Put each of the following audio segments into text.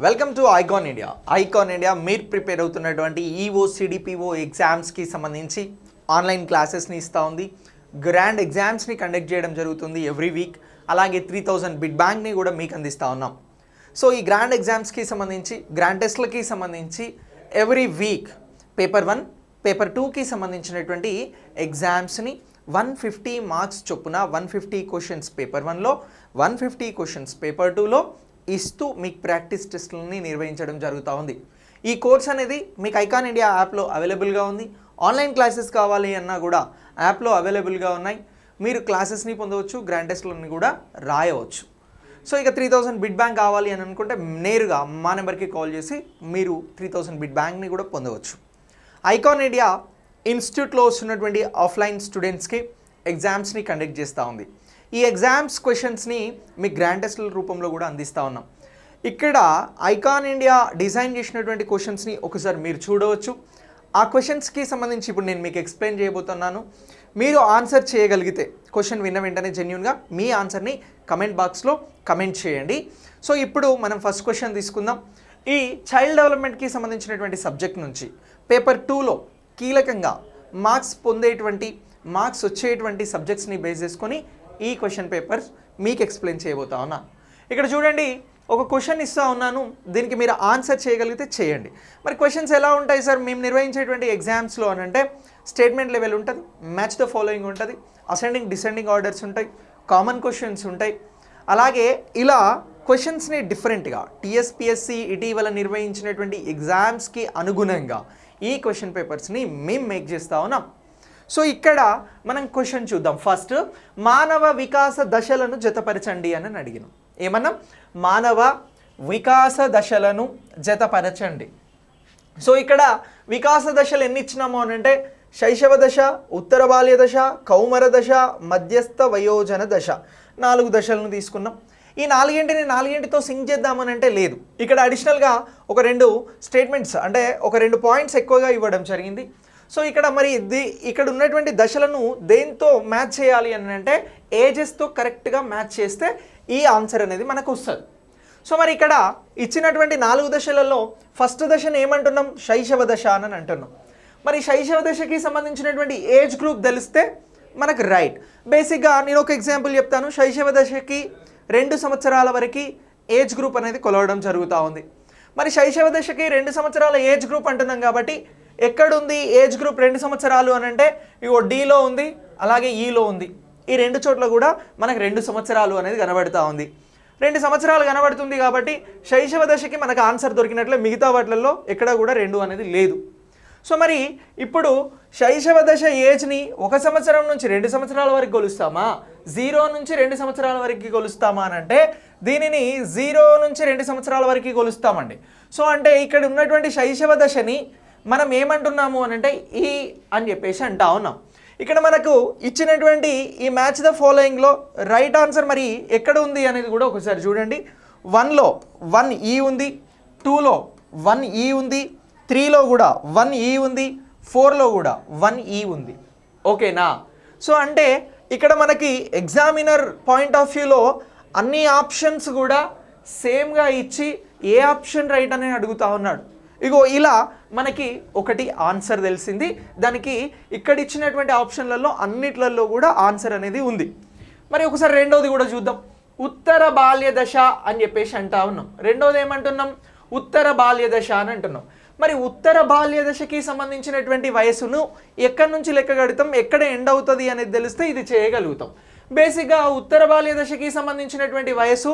Welcome to icon India. Icon India మీరు prepare అవుతున్నటువంటి EO CDPO ఎగ్జామ్స్కి సంబంధించి ఆన్లైన్ క్లాసెస్ని ఇస్తూ ఉంది. గ్రాండ్ ఎగ్జామ్స్ని కండక్ట్ చేయడం జరుగుతుంది ఎవ్రీ వీక్. అలాగే 3000 బిట్ బ్యాంక్ని కూడా మీకు అందిస్తూ ఉన్నాం. సో ఈ గ్రాండ్ ఎగ్జామ్స్కి సంబంధించి గ్రాండ్ టెస్ట్లకి సంబంధించి ఎవ్రీ వీక్ పేపర్ 1 పేపర్ 2కి సంబంధించినటువంటి ఎగ్జామ్స్ని 150 మార్క్స్ చొప్పున 150 క్వశ్చన్స్ పేపర్ 1లో 150 క్వశ్చన్స్ పేపర్ 2లో ఇస్తూ మీకు ప్రాక్టీస్ టెస్ట్లని నిర్వహించడం జరుగుతూ ఉంది. ఈ కోర్స్ అనేది మీకు ఐకాన్ ఇండియా యాప్లో అవైలబుల్గా ఉంది. ఆన్లైన్ క్లాసెస్ కావాలి అన్నా కూడా యాప్లో అవైలబుల్గా ఉన్నాయి. మీరు క్లాసెస్ని పొందవచ్చు, గ్రాండ్ టెస్ట్లని కూడా రాయవచ్చు. సో ఇక 3000 బిట్ బ్యాంక్ కావాలి అని అనుకుంటే నేరుగా మా నెంబర్కి కాల్ చేసి మీరు 3000 బిట్ బ్యాంక్ని కూడా పొందవచ్చు. ఐకాన్ ఇండియా ఇన్స్టిట్యూట్లో వస్తున్నటువంటి ఆఫ్లైన్ స్టూడెంట్స్కి ఎగ్జామ్స్ని కండక్ట్ చేస్తూ ఉంది. ఈ ఎగ్జామ్స్ క్వశ్చన్స్ని మీ గ్రాండ్ టెస్ట్ల రూపంలో కూడా అందిస్తూ ఉన్నాం. ఇక్కడ ఐకాన్ ఇండియా డిజైన్ చేసినటువంటి క్వశ్చన్స్ని ఒకసారి మీరు చూడవచ్చు. ఆ క్వశ్చన్స్కి సంబంధించి ఇప్పుడు నేను మీకు ఎక్స్ప్లెయిన్ చేయబోతున్నాను. మీరు ఆన్సర్ చేయగలిగితే క్వశ్చన్ విన్న వెంటనే జెన్యూన్గా మీ ఆన్సర్ని కమెంట్ బాక్స్లో కమెంట్ చేయండి. సో ఇప్పుడు మనం ఫస్ట్ క్వశ్చన్ తీసుకుందాం. ఈ చైల్డ్ డెవలప్మెంట్కి సంబంధించినటువంటి సబ్జెక్ట్ నుంచి పేపర్ 2లో కీలకంగా మార్క్స్ వచ్చేటువంటి సబ్జెక్ట్స్ని బేస్ చేసుకొని ఈ క్వశ్చన్ పేపర్స్ మీకు ఎక్స్ప్లెయిన్ చేయబోతా ఉన్నా. ఇక్కడ చూడండి, ఒక క్వశ్చన్ ఇస్తూ ఉన్నాను, దీనికి మీరు ఆన్సర్ చేయగలిగితే చేయండి. మరి క్వశ్చన్స్ ఎలా ఉంటాయి సార్ మేము నిర్వహించేటువంటి ఎగ్జామ్స్లో అని అంటే స్టేట్మెంట్ లెవెల్ ఉంటుంది, మ్యాచ్ ద ఫాలోయింగ్ ఉంటుంది, అసెండింగ్ డిసెండింగ్ ఆర్డర్స్ ఉంటాయి, కామన్ క్వశ్చన్స్ ఉంటాయి. అలాగే ఇలా క్వశ్చన్స్ని డిఫరెంట్గా టీఎస్పిఎస్సి ఇటీవల నిర్వహించినటువంటి ఎగ్జామ్స్కి అనుగుణంగా ఈ క్వశ్చన్ పేపర్స్ని మేము మేక్ చేస్తూ ఉన్నాం. సో ఇక్కడ మనం క్వశ్చన్ చూద్దాం. ఫస్ట్, మానవ వికాస దశలను జతపరచండి అని అడిగినాం. ఏమన్నా మానవ వికాస దశలను జతపరచండి. సో ఇక్కడ వికాస దశలు ఎన్ని ఇచ్చినాము అని అంటే శైశవ దశ, ఉత్తర బాల్య దశ, కౌమర దశ, మధ్యస్థ వయోజన దశ, 4 దశలను తీసుకున్నాం. ఈ నాలుగింటితో సింక్ చేద్దామని అంటే లేదు. ఇక్కడ అడిషనల్గా ఒక 2 స్టేట్మెంట్స్ అంటే ఒక 2 పాయింట్స్ ఎక్కువగా ఇవ్వడం జరిగింది. సో ఇక్కడ మరి ఇక్కడ ఉన్నటువంటి దశలను దేంతో మ్యాచ్ చేయాలి అని అంటే ఏజెస్తో కరెక్ట్గా మ్యాచ్ చేస్తే ఈ ఆన్సర్ అనేది మనకు వస్తుంది. సో మరి ఇక్కడ ఇచ్చినటువంటి 4 దశలలో ఫస్ట్ దశను ఏమంటున్నాం? శైశవ దశ అని అంటున్నాం. మరి శైశవ దశకి సంబంధించినటువంటి ఏజ్ గ్రూప్ తెలిస్తే మనకు రైట్. బేసిక్గా నేను ఒక ఎగ్జాంపుల్ చెప్తాను. శైశవ దశకి 2 సంవత్సరాల వరకు ఏజ్ గ్రూప్ అనేది కొలవడం జరుగుతూ ఉంది. మరి శైశవ దశకి 2 సంవత్సరాల ఏజ్ గ్రూప్ అంటున్నాం కాబట్టి ఎక్కడుంది ఏజ్ గ్రూప్ 2 సంవత్సరాలు అని అంటే ఇగో డీలో ఉంది, అలాగే ఈలో ఉంది. ఈ 2 చోట్ల కూడా మనకు 2 సంవత్సరాలు అనేది కనబడుతూ ఉంది. 2 సంవత్సరాలు కనబడుతుంది కాబట్టి శైశవ దశకి మనకు ఆన్సర్ దొరికినట్లే. మిగతా వాటిల్లో ఎక్కడ కూడా 2 అనేది లేదు. సో మరి ఇప్పుడు శైశవ దశ ఏజ్ని 1 సంవత్సరం నుంచి 2 సంవత్సరాల వరకు కొలుస్తామా, 0 నుంచి 2 సంవత్సరాల వరకు కొలుస్తామా అని అంటే దీనిని 0 నుంచి 2 సంవత్సరాల వరకు కొలుస్తామండి. సో అంటే ఇక్కడ ఉన్నటువంటి శైశవ దశని మనం ఏమంటున్నాము అని అంటే ఈ అని చెప్పేసి అంటా ఉన్నాం. ఇక్కడ మనకు ఇచ్చినటువంటి ఈ మ్యాచ్ ద ఫాలోయింగ్లో రైట్ ఆన్సర్ మరి ఎక్కడ ఉంది అనేది కూడా ఒకసారి చూడండి. 1లో 1E ఉంది, 2లో 1E ఉంది, 3లో కూడా 1E ఉంది, 4లో కూడా 1E ఉంది. ఓకేనా? సో అంటే ఇక్కడ మనకి ఎగ్జామినర్ పాయింట్ ఆఫ్ వ్యూలో అన్ని ఆప్షన్స్ కూడా సేమ్గా ఇచ్చి ఏ ఆప్షన్ రైట్ అని అడుగుతా ఉన్నాడు. ఇగో ఇలా మనకి ఒకటి ఆన్సర్ తెలిసింది. దానికి ఇక్కడ ఇచ్చినటువంటి ఆప్షన్లలో అన్నిట్లలో కూడా ఆన్సర్ అనేది ఉంది. మరి ఒకసారి రెండోది కూడా చూద్దాం. ఉత్తర బాల్య దశ అని చెప్పేసి అంటా ఉన్నాం. రెండోది ఏమంటున్నాం? ఉత్తర బాల్య దశ అని అంటున్నాం. మరి ఉత్తర బాల్య దశకి సంబంధించినటువంటి వయసును ఎక్కడి నుంచి లెక్క కడతాం, ఎక్కడ ఎండ్ అవుతుంది అనేది తెలిస్తే ఇది చేయగలుగుతాం. బేసిక్గా ఉత్తర బాల్య దశకి సంబంధించినటువంటి వయసు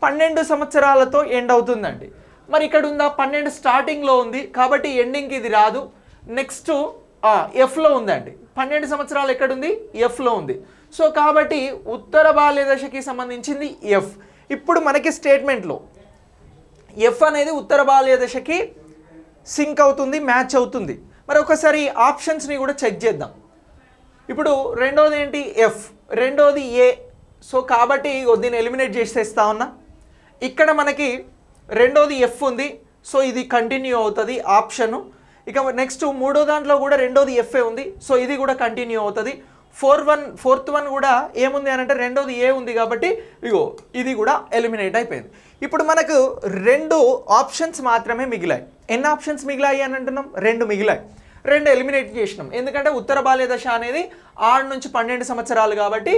12 సంవత్సరాలతో ఎండ్ అవుతుందండి. మరి ఇక్కడ ఉందా? 12 స్టార్టింగ్లో ఉంది కాబట్టి ఎండింగ్కి ఇది రాదు. నెక్స్ట్ ఎఫ్లో ఉందండి. 12 సంవత్సరాలు ఎక్కడుంది? ఎఫ్లో ఉంది. సో కాబట్టి ఉత్తర బాల్య దశకి సంబంధించింది ఎఫ్. ఇప్పుడు మనకి స్టేట్మెంట్లో ఎఫ్ అనేది ఉత్తర బాల్య దశకి సింక్ అవుతుంది, మ్యాచ్ అవుతుంది. మరి ఒకసారి ఆప్షన్స్ని కూడా చెక్ చేద్దాం. ఇప్పుడు రెండోది ఏంటి? ఎఫ్. రెండోది ఏ. సో కాబట్టి దీన్ని ఎలిమినేట్ చేసేస్తా ఉన్నా. ఇక్కడ మనకి రెండోది ఎఫ్ ఉంది. సో ఇది కంటిన్యూ అవుతుంది ఆప్షను. ఇక నెక్స్ట్ మూడో దాంట్లో కూడా రెండోది ఎఫ్ఏ ఉంది. సో ఇది కూడా కంటిన్యూ అవుతుంది. ఫోర్త్ వన్ కూడా ఏముంది అని అంటే రెండోది ఏ ఉంది కాబట్టి ఇగో ఇది కూడా ఎలిమినేట్ అయిపోయింది. ఇప్పుడు మనకు 2 ఆప్షన్స్ మాత్రమే మిగిలాయి. ఎన్ని ఆప్షన్స్ మిగిలాయి అని అంటున్నాం? 2 మిగిలాయి. 2 ఎలిమినేట్ చేసినాం, ఎందుకంటే ఉత్తర బాల్య దశ అనేది 6 నుంచి 12 సంవత్సరాలు కాబట్టి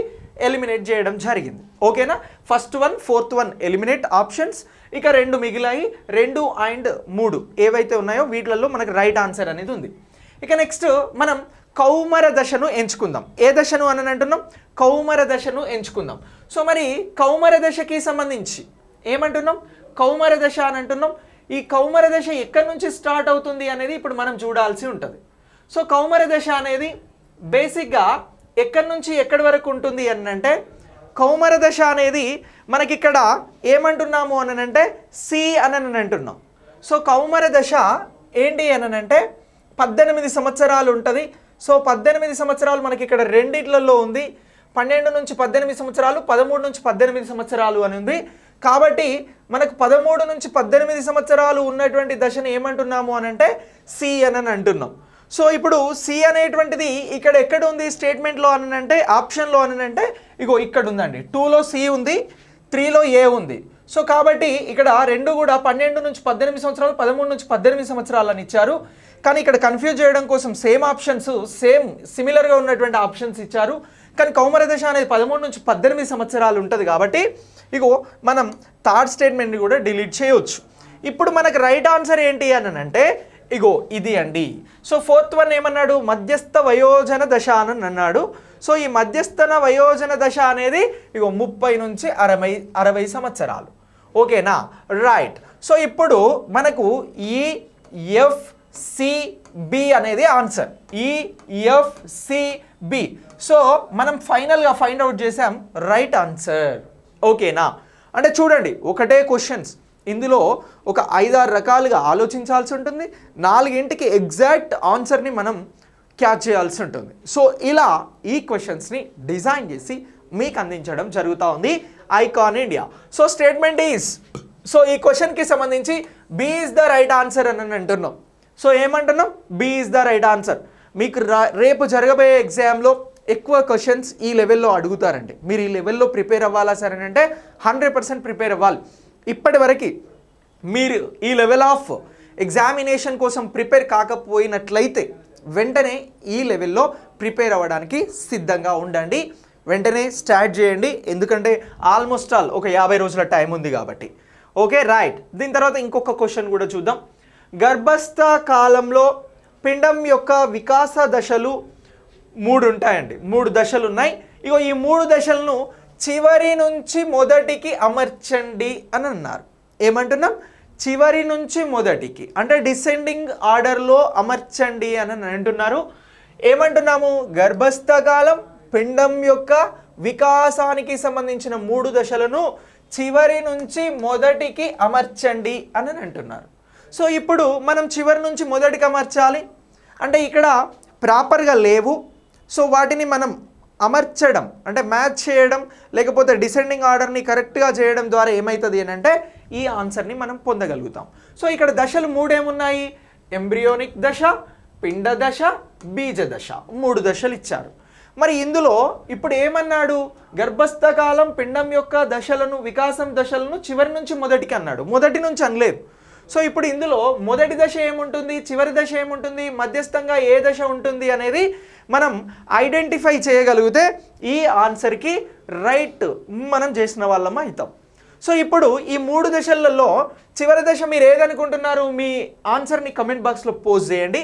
ఎలిమినేట్ చేయడం జరిగింది. ఓకేనా? First 1, fourth 1 eliminate options. ఇక 2 మిగిలాయి. 2 అండ్ 3 ఏవైతే ఉన్నాయో వీటిలలో మనకు రైట్ ఆన్సర్ అనేది ఉంది. ఇక నెక్స్ట్ మనం కౌమర దశను ఎంచుకుందాం. ఏ దశను అని అంటున్నాం? కౌమర దశను ఎంచుకుందాం. సో మరి కౌమర దశకి సంబంధించి ఏమంటున్నాం? కౌమర దశ అని అంటున్నాం. ఈ కౌమర దశ ఎక్కడి నుంచి స్టార్ట్ అవుతుంది అనేది ఇప్పుడు మనం చూడాల్సి ఉంటుంది. సో కౌమర దశ అనేది బేసిక్గా ఎక్కడి నుంచి ఎక్కడి వరకు ఉంటుంది అని అంటే, కౌమర దశ అనేది మనకి ఇక్కడ ఏమంటున్నాము అని అంటే సి అని అంటున్నాం. సో కౌమర దశ ఏంటి అని అంటే 18 సంవత్సరాలు ఉంటుంది. సో 18 సంవత్సరాలు మనకి ఇక్కడ రెండిట్లలో ఉంది. 12 నుంచి 18 సంవత్సరాలు, 13 నుంచి 18 సంవత్సరాలు అని ఉంది. కాబట్టి మనకు 13 నుంచి 18 సంవత్సరాలు ఉన్నటువంటి దశను ఏమంటున్నాము అని అంటే సి అని అంటున్నాం. సో ఇప్పుడు సి అనేటువంటిది ఇక్కడ ఎక్కడ ఉంది స్టేట్మెంట్లో అని అంటే, ఆప్షన్లో అని అంటే ఇగో ఇక్కడ ఉందండి. 2లో సి ఉంది, 3లో ఏ ఉంది. సో కాబట్టి ఇక్కడ 2 కూడా 12 నుంచి 18 సంవత్సరాలు, 13 నుంచి 18 సంవత్సరాలు అని ఇచ్చారు. కానీ ఇక్కడ కన్ఫ్యూజ్ చేయడం కోసం సేమ్ ఆప్షన్స్, సిమిలర్గా ఉన్నటువంటి ఆప్షన్స్ ఇచ్చారు. కానీ కౌమర దశ అనేది 13 నుంచి 18 సంవత్సరాలు ఉంటుంది కాబట్టి ఇగో మనం థర్డ్ స్టేట్మెంట్ని కూడా డిలీట్ చేయవచ్చు. ఇప్పుడు మనకు రైట్ ఆన్సర్ ఏంటి అని అంటే ఇగో ఇది అండి. సో ఫోర్త్ 1 ఏమన్నాడు? మధ్యస్థ వయోజన దశ అని అన్నాడు. సో ఈ మధ్యస్థన వయోజన దశ అనేది ఇగో 30 నుంచి 60 సంవత్సరాలు. ఓకేనా? రైట్. సో ఇప్పుడు మనకు EFCB అనేది ఆన్సర్. EFCB. సో మనం ఫైనల్గా ఫైండ్ అవుట్ చేసాం రైట్ ఆన్సర్. ఓకేనా? అంటే చూడండి, ఒకటే క్వశ్చన్స్, ఇందులో ఒక 5-6 రకాలుగా ఆలోచించాల్సి ఉంటుంది. 4కి ఎగ్జాక్ట్ ఆన్సర్ని మనం క్యాచ్ చేయాల్సి ఉంటుంది. సో ఇలా ఈ క్వశ్చన్స్ని డిజైన్ చేసి మీకు అందించడం జరుగుతూ ఉంది icon India. So statement is, so ఈ క్వశ్చన్కి సంబంధించి B is the right answer అని అంటున్నాం. సో ఏమంటున్నాం? B is the right answer. మీకు రేపు జరగబోయే ఎగ్జామ్లో ఎక్కువ క్వశ్చన్స్ ఈ లెవెల్లో అడుగుతారండి. మీరు ఈ లెవెల్లో ప్రిపేర్ అవ్వాలా సరే అంటే 100% ప్రిపేర్ అవ్వాలి. ఇప్పటి వరకు మీరు ఈ లెవెల్ ఆఫ్ ఎగ్జామినేషన్ కోసం ప్రిపేర్ కాకపోయినట్లయితే వెంటనే ఈ లెవెల్లో ప్రిపేర్ అవ్వడానికి సిద్ధంగా ఉండండి. వెంటనే స్టార్ట్ చేయండి, ఎందుకంటే ఆల్మోస్ట్ ఆల్ ఒక 50 రోజుల టైం ఉంది కాబట్టి. Okay, right. దీని తర్వాత ఇంకొక క్వశ్చన్ కూడా చూద్దాం. గర్భస్థ కాలంలో పిండం యొక్క వికాస దశలు 3 ఉంటాయండి. 3 దశలు ఉన్నాయి. ఇగో ఈ 3 దశలను చివరి నుంచి మొదటికి అమర్చండి అని అన్నారు. ఏమంటున్నాం? చివరి నుంచి మొదటికి అంటే డిసెండింగ్ ఆర్డర్లో అమర్చండి అని అంటున్నారు. ఏమంటున్నాము? గర్భస్థ కాలం పిండం యొక్క వికాసానికి సంబంధించిన 3 దశలను చివరి నుంచి మొదటికి అమర్చండి అని అంటున్నారు. సో ఇప్పుడు మనం చివరి నుంచి మొదటికి అమర్చాలి అంటే ఇక్కడ ప్రాపర్గా లేవు. సో వాటిని మనం అమర్చడం అంటే మ్యాచ్ చేయడం, లేకపోతే డిసెండింగ్ ఆర్డర్ని కరెక్ట్గా చేయడం ద్వారా ఏమవుతుంది అని అంటే ఈ ఆన్సర్ని మనం పొందగలుగుతాం. సో ఇక్కడ దశలు 3 ఏమున్నాయి? ఎంబ్రియోనిక్ దశ, పిండ దశ, బీజ దశ. 3 దశలు ఇచ్చారు. మరి ఇందులో ఇప్పుడు ఏమన్నాడు? గర్భస్థ కాలం పిండం యొక్క దశలను, వికాసం దశలను చివరి నుంచి మొదటికి అన్నాడు, మొదటి నుంచి అనలేదు. సో ఇప్పుడు ఇందులో మొదటి దశ ఏముంటుంది, చివరి దశ ఏముంటుంది, మధ్యస్థంగా ఏ దశ ఉంటుంది అనేది మనం ఐడెంటిఫై చేయగలిగితే ఈ ఆన్సర్కి రైట్ మనం చేసిన వాళ్ళం అవుతాం. సో ఇప్పుడు ఈ 3 దశలలో చివరి దశ మీరు ఏదనుకుంటున్నారు? మీ ఆన్సర్ని కమెంట్ బాక్స్లో పోస్ట్ చేయండి.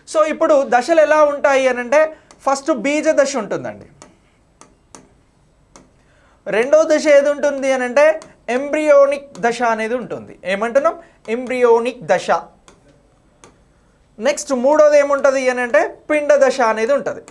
సో ఇప్పుడు దశలు ఎలా ఉంటాయి అని అంటే ఫస్ట్ బీజ దశ ఉంటుందండి. రెండో దశ ఏది ఉంటుంది అని అంటే ఎంబ్రియోనిక్ దశ అనేది ఉంటుంది. ఏమంటున్నాం? ఎంబ్రియోనిక్ దశ. నెక్స్ట్ మూడోది ఏముంటుంది అని అంటే పిండ దశ అనేది ఉంటుంది.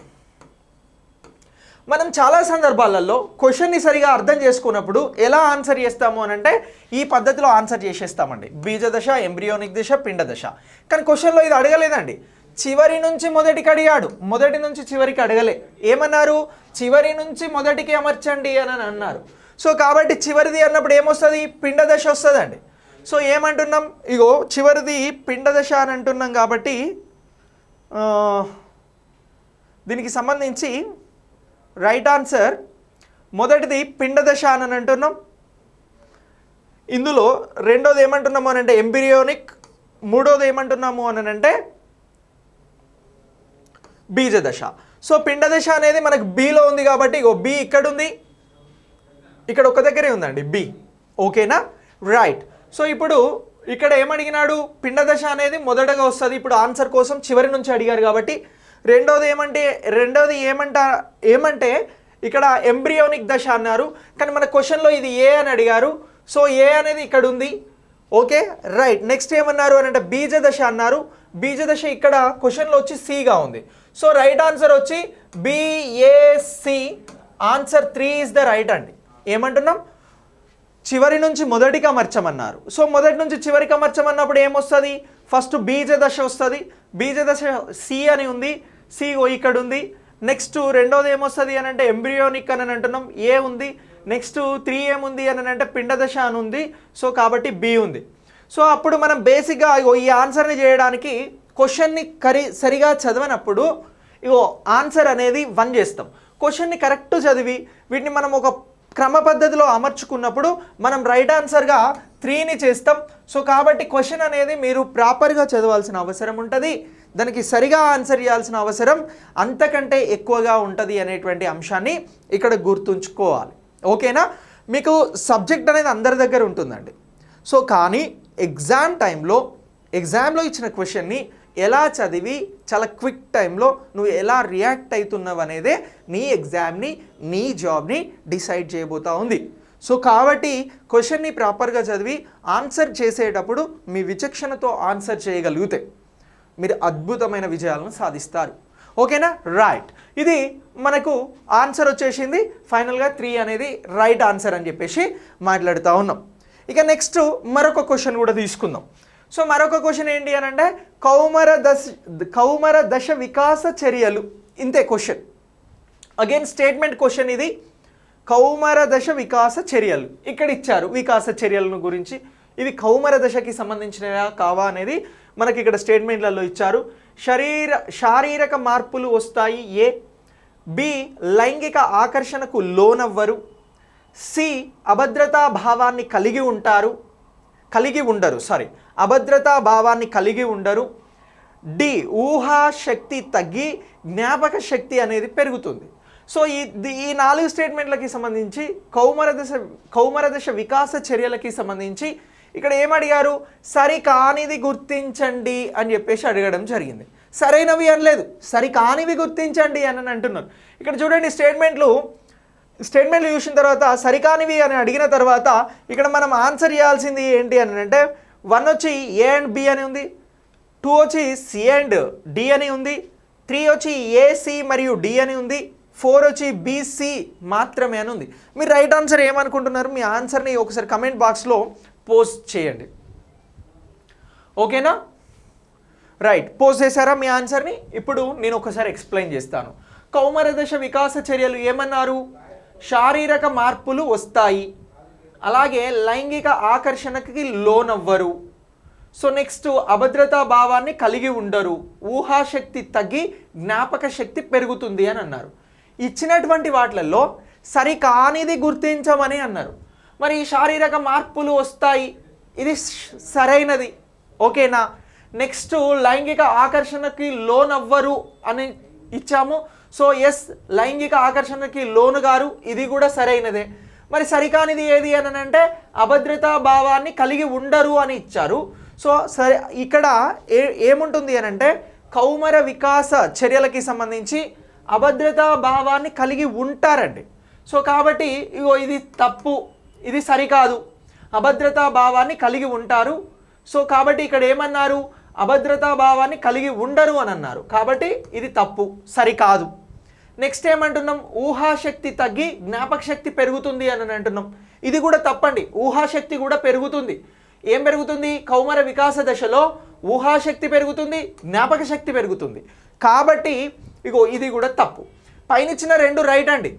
మనం చాలా సందర్భాలలో క్వశ్చన్ని సరిగా అర్థం చేసుకున్నప్పుడు ఎలా ఆన్సర్ చేస్తాము అని అంటే ఈ పద్ధతిలో ఆన్సర్ చేసేస్తామండి. బీజ దశ, ఎంబ్రియోనిక్ దశ, పిండ దశ. కానీ క్వశ్చన్లో ఇది అడగలేదండి. చివరి నుంచి మొదటికి అడిగాడు, మొదటి నుంచి చివరికి అడగలే. ఏమన్నారు? చివరి నుంచి మొదటికి అమర్చండి అని అన్నారు. సో కాబట్టి చివరిది అన్నప్పుడు ఏమొస్తుంది? పిండ దశ వస్తుందండి. సో ఏమంటున్నాం? ఇగో చివరిది పిండ దశ అని అంటున్నాం కాబట్టి దీనికి సంబంధించి రైట్ ఆన్సర్ మొదటిది పిండ దశ అని అంటున్నాం. ఇందులో రెండోది ఏమంటున్నాము అని అంటే ఎంబ్రియోనిక్, మూడోది ఏమంటున్నాము అని అంటే బీజ దశ. సో పిండ దశ అనేది మనకు బిలో ఉంది కాబట్టి ఇగో బి ఇక్కడ ఉంది, ఇక్కడ ఒక దగ్గరే ఉందండి బి. ఓకేనా, రైట్. సో ఇప్పుడు ఇక్కడ ఏమడిగినాడు, పిండ దశ అనేది మొదటగా వస్తుంది. ఇప్పుడు ఆన్సర్ కోసం చివరి నుంచి అడిగారు కాబట్టి రెండోది ఏమంటే ఇక్కడ ఎంబ్రియోనిక్ దశ అన్నారు, కానీ మన క్వశ్చన్లో ఇది ఏ అని అడిగారు. సో ఏ అనేది ఇక్కడ ఉంది. Okay, right. నెక్స్ట్ ఏమన్నారు అని అంటే బీజ దశ అన్నారు. బీజ దశ ఇక్కడ క్వశ్చన్లో వచ్చి సిగా ఉంది. సో రైట్ ఆన్సర్ వచ్చి BAC. Answer 3 is the right అండి. ఏమంటున్నాం, చివరి నుంచి మొదటికి అమర్చమన్నారు. సో మొదటి నుంచి చివరికి అమర్చమన్నప్పుడు ఏమొస్తుంది, ఫస్ట్ బీజ దశ వస్తుంది. బీజ దశ సి అని ఉంది, సి ఇక్కడ ఉంది. నెక్స్ట్ రెండోది ఏమొస్తుంది అని అంటే ఎంబ్రియోనిక్ అని అంటున్నాం, ఏ ఉంది. నెక్స్ట్ 3 ఏముంది అని అంటే పిండ దశ అని ఉంది. సో కాబట్టి బి ఉంది. సో అప్పుడు మనం బేసిక్గా ఈ ఆన్సర్ని చేయడానికి క్వశ్చన్ని సరిగా చదవనప్పుడు ఇగో ఆన్సర్ అనేది 1 చేస్తాం. క్వశ్చన్ని కరెక్ట్ చదివి వీటిని మనం ఒక క్రమ పద్ధతిలో అమర్చుకున్నప్పుడు మనం రైట్ ఆన్సర్గా 3ని చేస్తాం. సో కాబట్టి క్వశ్చన్ అనేది మీరు ప్రాపర్గా చదవాల్సిన అవసరం ఉంటుంది, దానికి సరిగా ఆన్సర్ చేయాల్సిన అవసరం అంతకంటే ఎక్కువగా ఉంటుంది అనేటువంటి అంశాన్ని ఇక్కడ గుర్తుంచుకోవాలి. ఓకేనా, మీకు సబ్జెక్ట్ అనేది అందరి దగ్గర ఉంటుందండి. సో కానీ ఎగ్జామ్లో ఇచ్చిన క్వశ్చన్ని ఎలా చదివి చాలా క్విక్ టైంలో నువ్వు ఎలా రియాక్ట్ అవుతున్నావు అనేదే నీ ఎగ్జామ్ని, నీ జాబ్ని డిసైడ్ చేయబోతా ఉంది. సో కాబట్టి క్వశ్చన్ని ప్రాపర్గా చదివి ఆన్సర్ చేసేటప్పుడు మీ విచక్షణతో ఆన్సర్ చేయగలిగితే మీరు అద్భుతమైన విజయాలను సాధిస్తారు. ఓకేనా, రైట్. ఇది మనకు ఆన్సర్ వచ్చేసింది. ఫైనల్గా 3 అనేది రైట్ ఆన్సర్ అని చెప్పేసి మాట్లాడుతూ ఉన్నాం. ఇక నెక్స్ట్ మరొక క్వశ్చన్ కూడా తీసుకుందాం. సో మరొక క్వశ్చన్ ఏంటి అని అంటే కౌమర దశ వికాస చర్యలు. ఇంతే క్వశ్చన్, అగైన్ స్టేట్మెంట్ క్వశ్చన్ ఇది. కౌమర దశ వికాస చర్యలు ఇక్కడ ఇచ్చారు. వికాస చర్యలను గురించి ఇవి కౌమర దశకి సంబంధించినవా కావా అనేది మనకి ఇక్కడ స్టేట్మెంట్లలో ఇచ్చారు. శారీరక మార్పులు వస్తాయి, ఏ. బి లైంగిక ఆకర్షణకు లోనవ్వరు. సి అభద్రతా భావాన్ని అభద్రతా భావాన్ని కలిగి ఉండరు. డి ఊహాశక్తి తగ్గి జ్ఞాపక శక్తి అనేది పెరుగుతుంది. సో ఈ 4 స్టేట్మెంట్లకి సంబంధించి కౌమర దశ వికాస చర్యలకి సంబంధించి ఇక్కడ ఏమడిగారు, సరికానిది గుర్తించండి అని చెప్పేసి అడగడం జరిగింది. సరైనవి అనలేదు, సరికానివి గుర్తించండి అని అంటున్నారు. ఇక్కడ చూడండి స్టేట్మెంట్లు చూసిన తర్వాత సరికానివి అని అడిగిన తర్వాత ఇక్కడ మనం ఆన్సర్ చేయాల్సింది ఏంటి అని అంటే 1 వచ్చి ఏ అండ్ బి అని ఉంది, 2 వచ్చి సి అండ్ డి అని ఉంది, 3 వచ్చి ఏసి మరియు డి అని ఉంది, 4 వచ్చి బీసీ మాత్రమే అని ఉంది. మీరు రైట్ ఆన్సర్ ఏమనుకుంటున్నారు, మీ ఆన్సర్ని ఒకసారి కమెంట్ బాక్స్లో పోస్ట్ చేయండి. ఓకేనా, రైట్. పోస్ట్ చేశారా మీ ఆన్సర్ని? ఇప్పుడు నేను ఒకసారి ఎక్స్ప్లెయిన్ చేస్తాను. కౌమర దశ వికాస చర్యలు ఏమన్నారు, శారీరక మార్పులు వస్తాయి, అలాగే లైంగిక ఆకర్షణకి లోనవ్వరు. సో నెక్స్ట్ అభద్రతా భావాన్ని కలిగి ఉండరు, ఊహాశక్తి తగ్గి జ్ఞాపక శక్తి పెరుగుతుంది అని అన్నారు. ఇచ్చినటువంటి వాటిలలో సరికానిది గుర్తించమని అన్నారు. మరి శారీరక మార్పులు వస్తాయి, ఇది సరైనది. ఓకేనా, నెక్స్ట్ లైంగిక ఆకర్షణకి లోనవ్వరు అని ఇచ్చాము. సో ఎస్, లైంగిక ఆకర్షణకి లోను గారు, ఇది కూడా సరైనదే. మరి సరికానిది ఏది అని అంటే అభద్రతా భావాన్ని కలిగి ఉండరు అని ఇచ్చారు. సో సరే, ఇక్కడ ఏముంటుంది అని అంటే కౌమర వికాస చర్యలకి సంబంధించి అభద్రతా భావాన్ని కలిగి ఉంటారండి. సో కాబట్టి ఇగో ఇది తప్పు, ఇది సరికాదు. అభద్రతా భావాన్ని కలిగి ఉంటారు. సో కాబట్టి ఇక్కడ ఏమన్నారు, అభద్రతా భావాన్ని కలిగి ఉండరు అని అన్నారు. కాబట్టి ఇది తప్పు, సరికాదు. నెక్స్ట్ ఏమంటున్నాం, ఊహాశక్తి తగ్గి జ్ఞాపక శక్తి పెరుగుతుంది అని అంటున్నాం. ఇది కూడా తప్పండి, ఊహాశక్తి కూడా పెరుగుతుంది. ఏం పెరుగుతుంది, కౌమర వికాస దశలో ఊహాశక్తి పెరుగుతుంది, జ్ఞాపక శక్తి పెరుగుతుంది. కాబట్టి ఇగో ఇది కూడా తప్పు. పైనిచ్చిన 2 రైట్ అండి.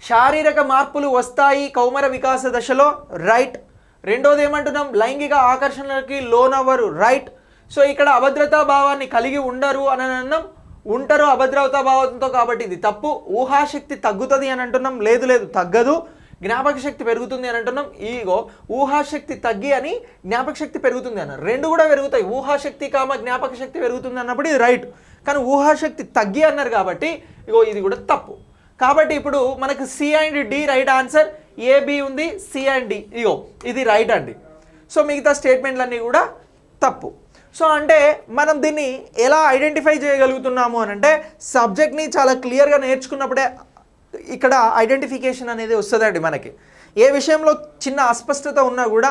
శారీరక మార్పులు వస్తాయి కౌమర వికాస దశలో, రైట్. రెండోది ఏమంటున్నాం, లైంగిక ఆకర్షణలకి లోనవ్వరు, రైట్. సో ఇక్కడ అభద్రతా భావాన్ని కలిగి ఉండరు అని అన్నాం, ఉంటారు అభద్రతా భావంతో, కాబట్టి ఇది తప్పు. ఊహాశక్తి తగ్గుతుంది అని అంటున్నాం, లేదు తగ్గదు. జ్ఞాపక శక్తి పెరుగుతుంది అని అంటున్నాం. ఈగో ఊహాశక్తి తగ్గి అని జ్ఞాపక శక్తి పెరుగుతుంది అన్నారు. రెండు కూడా పెరుగుతాయి. ఊహాశక్తి జ్ఞాపక శక్తి పెరుగుతుంది అన్నప్పుడు ఇది రైట్, కానీ ఊహాశక్తి తగ్గి అన్నారు కాబట్టి ఇగో ఇది కూడా తప్పు. కాబట్టి ఇప్పుడు మనకు C and D right answer, AB ఉంది, సి అండ్ డి ఇగో ఇది రైట్ అండి. సో మిగతా స్టేట్మెంట్లన్నీ కూడా తప్పు. సో అంటే మనం దీన్ని ఎలా ఐడెంటిఫై చేయగలుగుతున్నాము అని అంటే సబ్జెక్ట్ని చాలా క్లియర్గా నేర్చుకున్నప్పుడే ఇక్కడ ఐడెంటిఫికేషన్ అనేది వస్తుందండి. మనకి ఏ విషయంలో చిన్న అస్పష్టత ఉన్నా కూడా,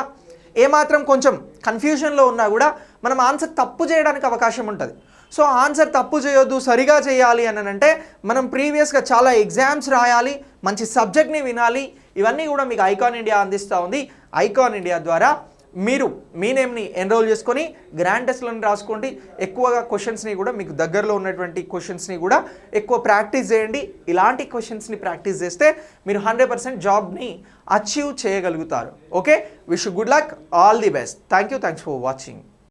ఏమాత్రం కొంచెం కన్ఫ్యూజన్లో ఉన్నా కూడా మనం ఆన్సర్ తప్పు చేయడానికి అవకాశం ఉంటుంది. సో ఆన్సర్ తప్పు చేయొద్దు, సరిగా చేయాలి అని అంటే మనం ప్రీవియస్గా చాలా ఎగ్జామ్స్ రాయాలి, మంచి సబ్జెక్ట్ని వినాలి. ఇవన్నీ కూడా మీకు ఐకాన్ ఇండియా అందిస్తూ ఉంది. ఐకాన్ ఇండియా ద్వారా మీరు మీ నేమ్ని ఎన్రోల్ చేసుకొని గ్రాండ్ టెస్ట్లను రాసుకోండి. ఎక్కువగా క్వశ్చన్స్ని కూడా మీకు దగ్గరలో ఉన్నటువంటి క్వశ్చన్స్ని కూడా ఎక్కువ ప్రాక్టీస్ చేయండి. ఇలాంటి క్వశ్చన్స్ని ప్రాక్టీస్ చేస్తే మీరు 100% జాబ్ని అచీవ్ చేయగలుగుతారు. Okay, wish good luck, all the best. Thanks for watching.